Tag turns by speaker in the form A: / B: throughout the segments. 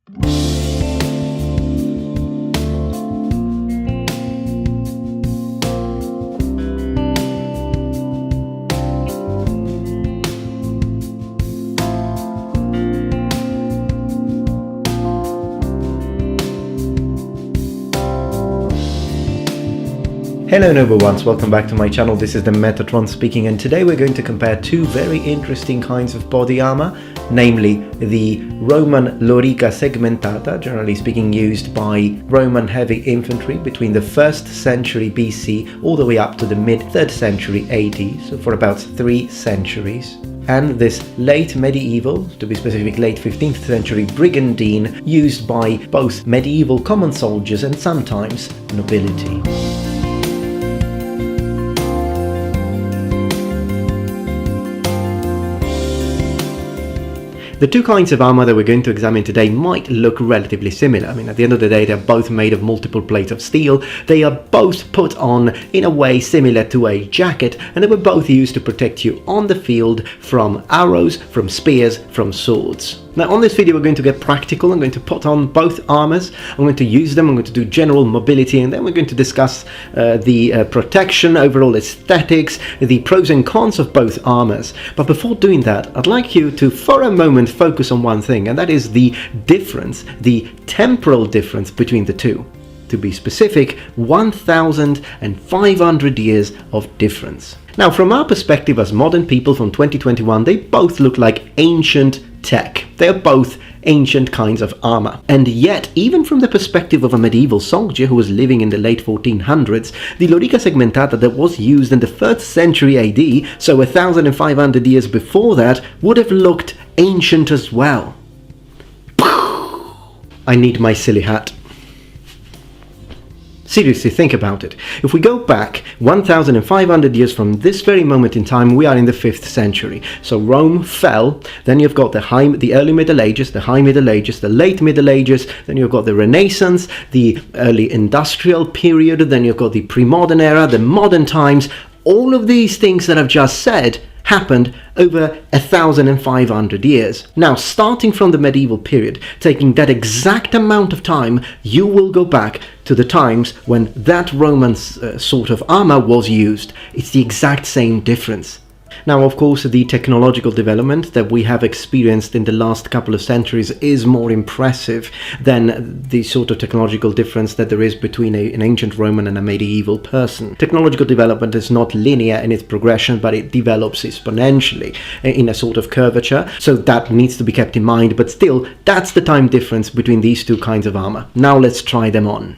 A: Hello noble ones, welcome back to my channel. This is the Metatron speaking, and today we're going to compare two very interesting kinds of body armor, namely the Roman Lorica Segmentata, generally speaking used by Roman heavy infantry between the 1st century BC all the way up to the mid 3rd century AD, so for about 3 centuries. And this late medieval, to be specific late 15th century Brigandine, used by both medieval common soldiers and sometimes nobility. The two kinds of armor that we're going to examine today might look relatively similar. I mean, at the end of the day, they're both made of multiple plates of steel. They are both put on in a way similar to a jacket, and they were both used to protect you on the field from arrows, from spears, from swords. Now, on this video, we're going to get practical. I'm going to put on both armors. I'm going to use them. I'm going to do general mobility, and then we're going to discuss the protection, overall aesthetics, the pros and cons of both armors. But before doing that, I'd like you to, for a moment, focus on one thing, and that is the difference, the temporal difference between the two. To be specific, 1,500 years of difference. Now, from our perspective as modern people from 2021, they both look like ancient tech. They are both ancient kinds of armor. And yet, even from the perspective of a medieval soldier who was living in the late 1400s, the Lorica Segmentata that was used in the 1st century AD, so 1,500 years before that, would have looked ancient as well. I need my silly hat. Seriously, think about it. If we go back 1,500 years from this very moment in time, we are in the 5th century. So Rome fell, then you've got the early Middle Ages, the High Middle Ages, the Late Middle Ages, then you've got the Renaissance, the early industrial period, then you've got the pre-modern era, the modern times. All of these things that I've just said happened over 1,500 years. Now, starting from the medieval period, taking that exact amount of time, you will go back to the times when that Roman sort of armor was used. It's the exact same difference. Now, of course, the technological development that we have experienced in the last couple of centuries is more impressive than the sort of technological difference that there is between an ancient Roman and a medieval person. Technological development is not linear in its progression, but it develops exponentially in a sort of curvature, so that needs to be kept in mind, but still, that's the time difference between these two kinds of armor. Now let's try them on.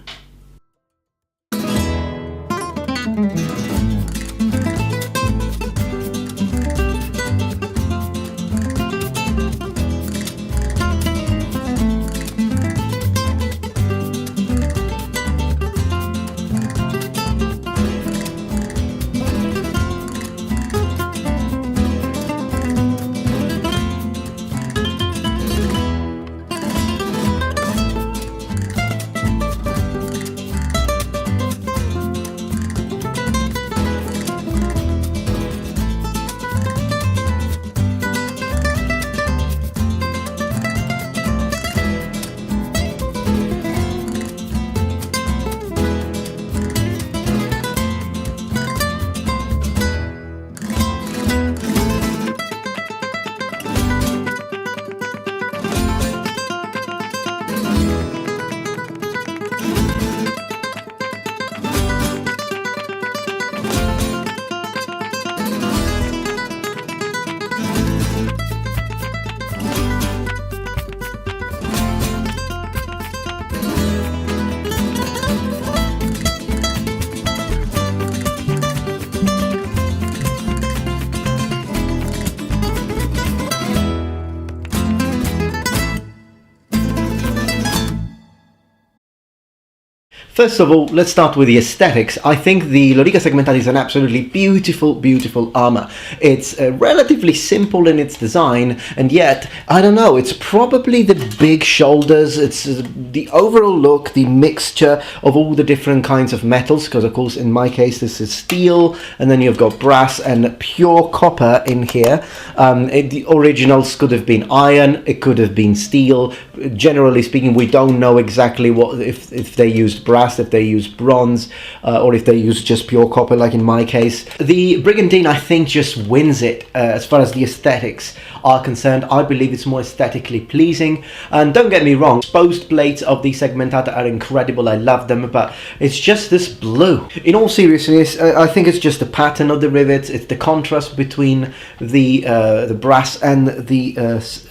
A: First of all, let's start with the aesthetics. I think the Lorica Segmentata is an absolutely beautiful, beautiful armor. It's relatively simple in its design, and yet, I don't know, it's probably the big shoulders, it's the overall look, the mixture of all the different kinds of metals, because of course in my case this is steel, and then you've got brass and pure copper in here. The originals could have been iron, it could have been steel. Generally speaking, we don't know exactly what if they used brass, if they use bronze, or if they use just pure copper like in my case. The Brigandine, I think, just wins it as far as the aesthetics are concerned. I believe it's more aesthetically pleasing, and don't get me wrong, exposed plates of the Segmentata are incredible, I love them, but it's just this blue. In all seriousness, I think it's just the pattern of the rivets, it's the contrast between the brass and the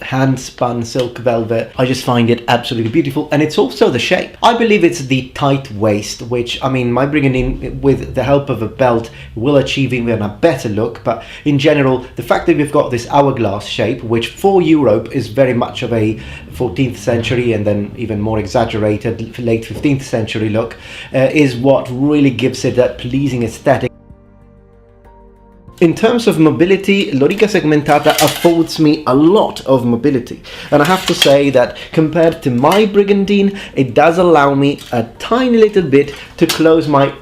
A: hand-spun silk velvet. I just find it absolutely beautiful, and it's also the shape. I believe it's the tight waist, which, I mean, my Brigandine, with the help of a belt, will achieve even a better look, but in general, the fact that we've got this hourglass shape, which for Europe is very much of a 14th century and then even more exaggerated late 15th century look, is what really gives it that pleasing aesthetic. In terms of mobility, Lorica Segmentata affords me a lot of mobility, and I have to say that compared to my Brigandine, it does allow me a tiny little bit to close my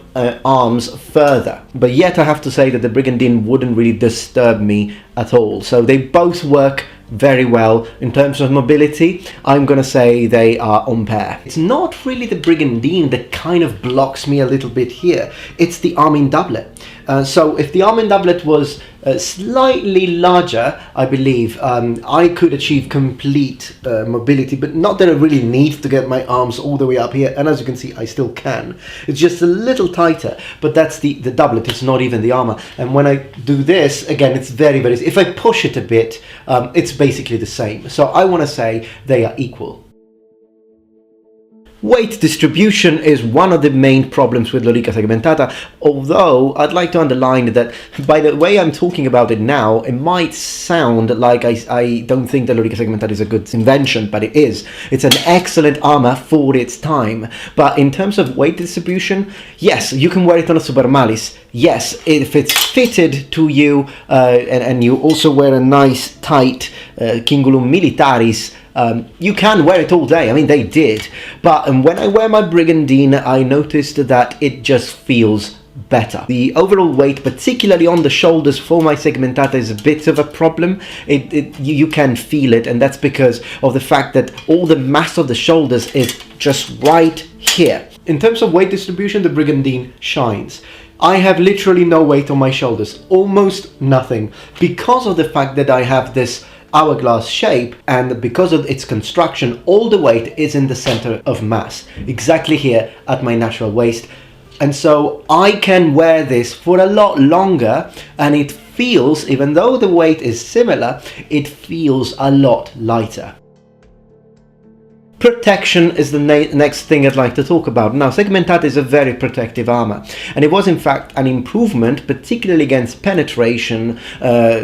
A: arms further, but yet I have to say that the Brigandine wouldn't really disturb me at all. So they both work very well. In terms of mobility, I'm gonna say they are on pair. It's not really the Brigandine that kind of blocks me a little bit here, it's the arm-in doublet. So if the arm-in doublet was slightly larger, I believe I could achieve complete mobility, but not that I really need to get my arms all the way up here, and as you can see I still can. It's just a little tighter, but that's the doublet, it's not even the armor. And when I do this, again, it's very, very, if I push it a bit, it's basically the same. So I want to say they are equal. Weight distribution is one of the main problems with Lorica Segmentata, although I'd like to underline that by the way I'm talking about it now, it might sound like I don't think that Lorica Segmentata is a good invention, but it is. It's an excellent armor for its time. But in terms of weight distribution, yes, you can wear it on a Super Malis. Yes, if it's fitted to you and you also wear a nice tight Cingulum Militaris, you can wear it all day. I mean, they did. But when I wear my Brigandine, I noticed that it just feels better. The overall weight, particularly on the shoulders for my Segmentata, is a bit of a problem. You can feel it, and that's because of the fact that all the mass of the shoulders is just right here. In terms of weight distribution, the Brigandine shines. I have literally no weight on my shoulders, almost nothing, because of the fact that I have this hourglass shape, and because of its construction, all the weight is in the center of mass, exactly here at my natural waist, and so I can wear this for a lot longer, and it feels, even though the weight is similar, it feels a lot lighter. Protection is the next thing I'd like to talk about. Now, Segmentata is a very protective armor, and it was in fact an improvement, particularly against penetration,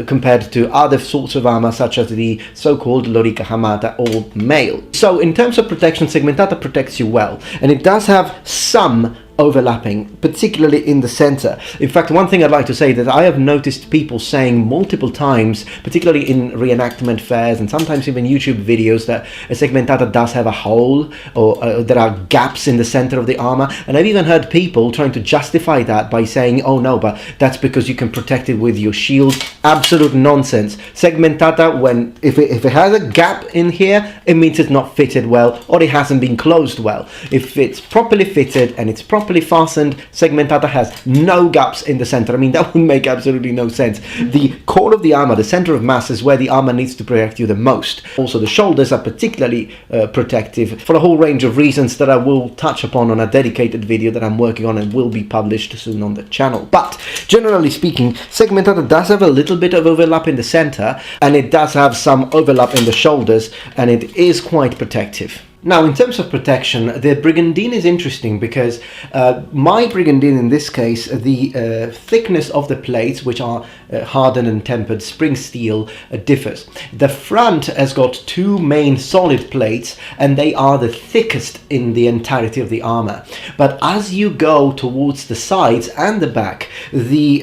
A: compared to other sorts of armor, such as the so-called Lorica Hamata or mail. So in terms of protection, Segmentata protects you well, and it does have some overlapping, particularly in the center. In fact, one thing I'd like to say that I have noticed people saying multiple times, particularly in reenactment fairs and sometimes even YouTube videos, that a Segmentata does have a hole, or there are gaps in the center of the armor, and I've even heard people trying to justify that by saying, oh no, but that's because you can protect it with your shield. Absolute nonsense. Segmentata, if it has a gap in here, it means it's not fitted well, or it hasn't been closed well. If it's properly fitted and it's properly fastened, Segmentata has no gaps in the center. I mean, that would make absolutely no sense. The core of the armor, the center of mass, is where the armor needs to protect you the most. Also, the shoulders are particularly protective for a whole range of reasons that I will touch upon on a dedicated video that I'm working on and will be published soon on the channel. But generally speaking, Segmentata does have a little bit of overlap in the center, and it does have some overlap in the shoulders, and it is quite protective. Now, in terms of protection, the Brigandine is interesting because my Brigandine, in this case, the thickness of the plates, which are hardened and tempered spring steel, differs. The front has got two main solid plates, and they are the thickest in the entirety of the armor. But as you go towards the sides and the back, the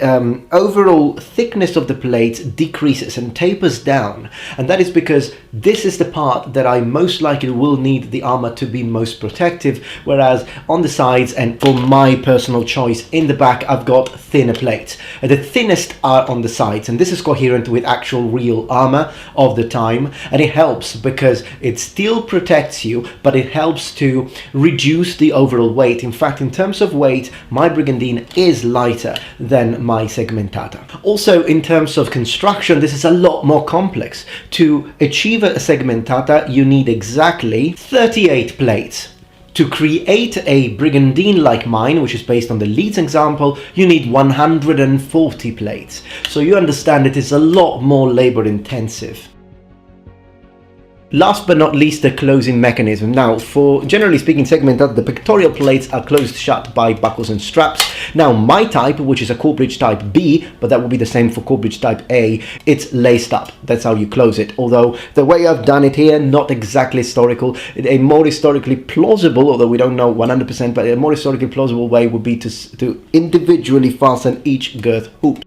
A: overall thickness of the plates decreases and tapers down. And that is because this is the part that I most likely will need the armor to be most protective, whereas on the sides and for my personal choice in the back, I've got thinner plates. The thinnest are on the sides, and this is coherent with actual real armor of the time, and it helps because it still protects you, but it helps to reduce the overall weight. In fact, in terms of weight, my Brigandine is lighter than my Segmentata. Also, in terms of construction, this is a lot more complex. To achieve a Segmentata, you need exactly 38 plates. To create a Brigandine like mine, which is based on the Leeds example, you need 140 plates. So you understand it is a lot more labor intensive. Last but not least, the closing mechanism. Now, for generally speaking Segmentata, the pectoral plates are closed shut by buckles and straps. Now, my type, which is a core bridge type B, but that will be the same for core bridge type A, it's laced up. That's how you close it. Although the way I've done it here, not exactly historical. A more historically plausible, although we don't know 100%, but a more historically plausible way would be to individually fasten each girth hoop.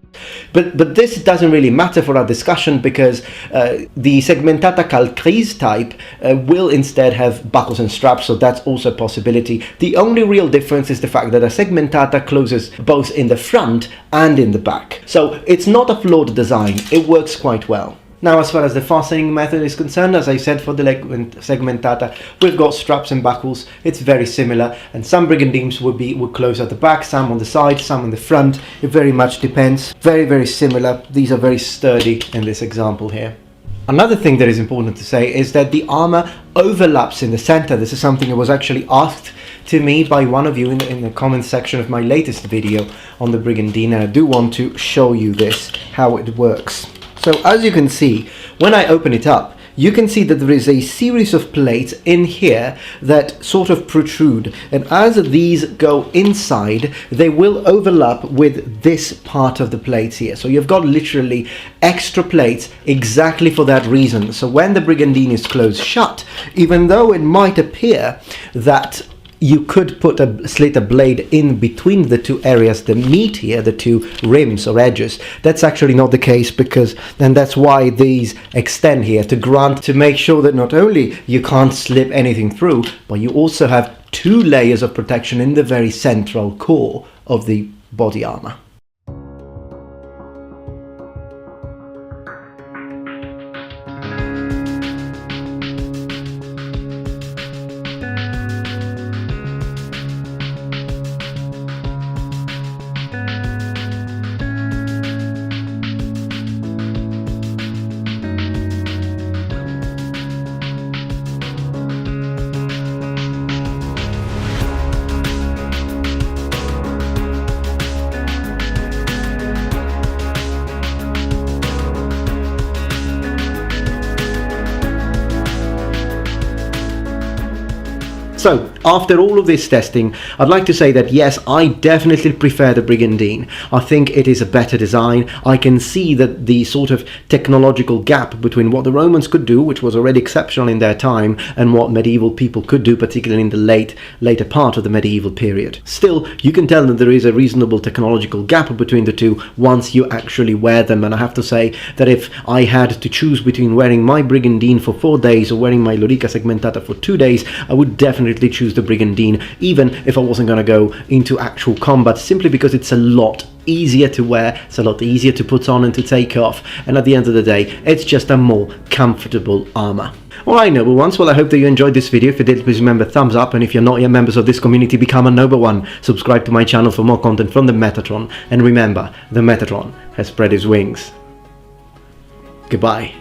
A: But this doesn't really matter for our discussion because the Segmentata Calcrise type will instead have buckles and straps, so that's also a possibility. The only real difference is the fact that a Segmentata closes both in the front and in the back. So it's not a flawed design, it works quite well. Now, as far as the fastening method is concerned, as I said, for the Segmentata, we've got straps and buckles. It's very similar, and some Brigandines would close at the back, some on the side, some on the front. It very much depends. Very, very similar. These are very sturdy in this example here. Another thing that is important to say is that the armor overlaps in the center. This is something that was actually asked to me by one of you in the comment section of my latest video on the Brigandine, and I do want to show you this, how it works. So as you can see, when I open it up, you can see that there is a series of plates in here that sort of protrude, and as these go inside, they will overlap with this part of the plates here. So you've got literally extra plates exactly for that reason. So when the Brigandine is closed shut, even though it might appear that you could slit a blade in between the two areas that meet here, the two rims or edges. That's actually not the case, because then that's why these extend here to make sure that not only you can't slip anything through, but you also have two layers of protection in the very central core of the body armor. So, after all of this testing, I'd like to say that yes, I definitely prefer the Brigandine. I think it is a better design. I can see that the sort of technological gap between what the Romans could do, which was already exceptional in their time, and what medieval people could do, particularly in the later part of the medieval period. Still, you can tell that there is a reasonable technological gap between the two once you actually wear them, and I have to say that if I had to choose between wearing my Brigandine for 4 days or wearing my Lorica Segmentata for 2 days, I would definitely choose the Brigandine, even if I wasn't going to go into actual combat, simply because it's a lot easier to wear, it's a lot easier to put on and to take off, and at the end of the day, it's just a more comfortable armor. Alright, noble ones, well, I hope that you enjoyed this video. If you did, please remember thumbs up, and if you're not yet members of this community, become a noble one. Subscribe to my channel for more content from the Metatron, and remember, the Metatron has spread his wings. Goodbye.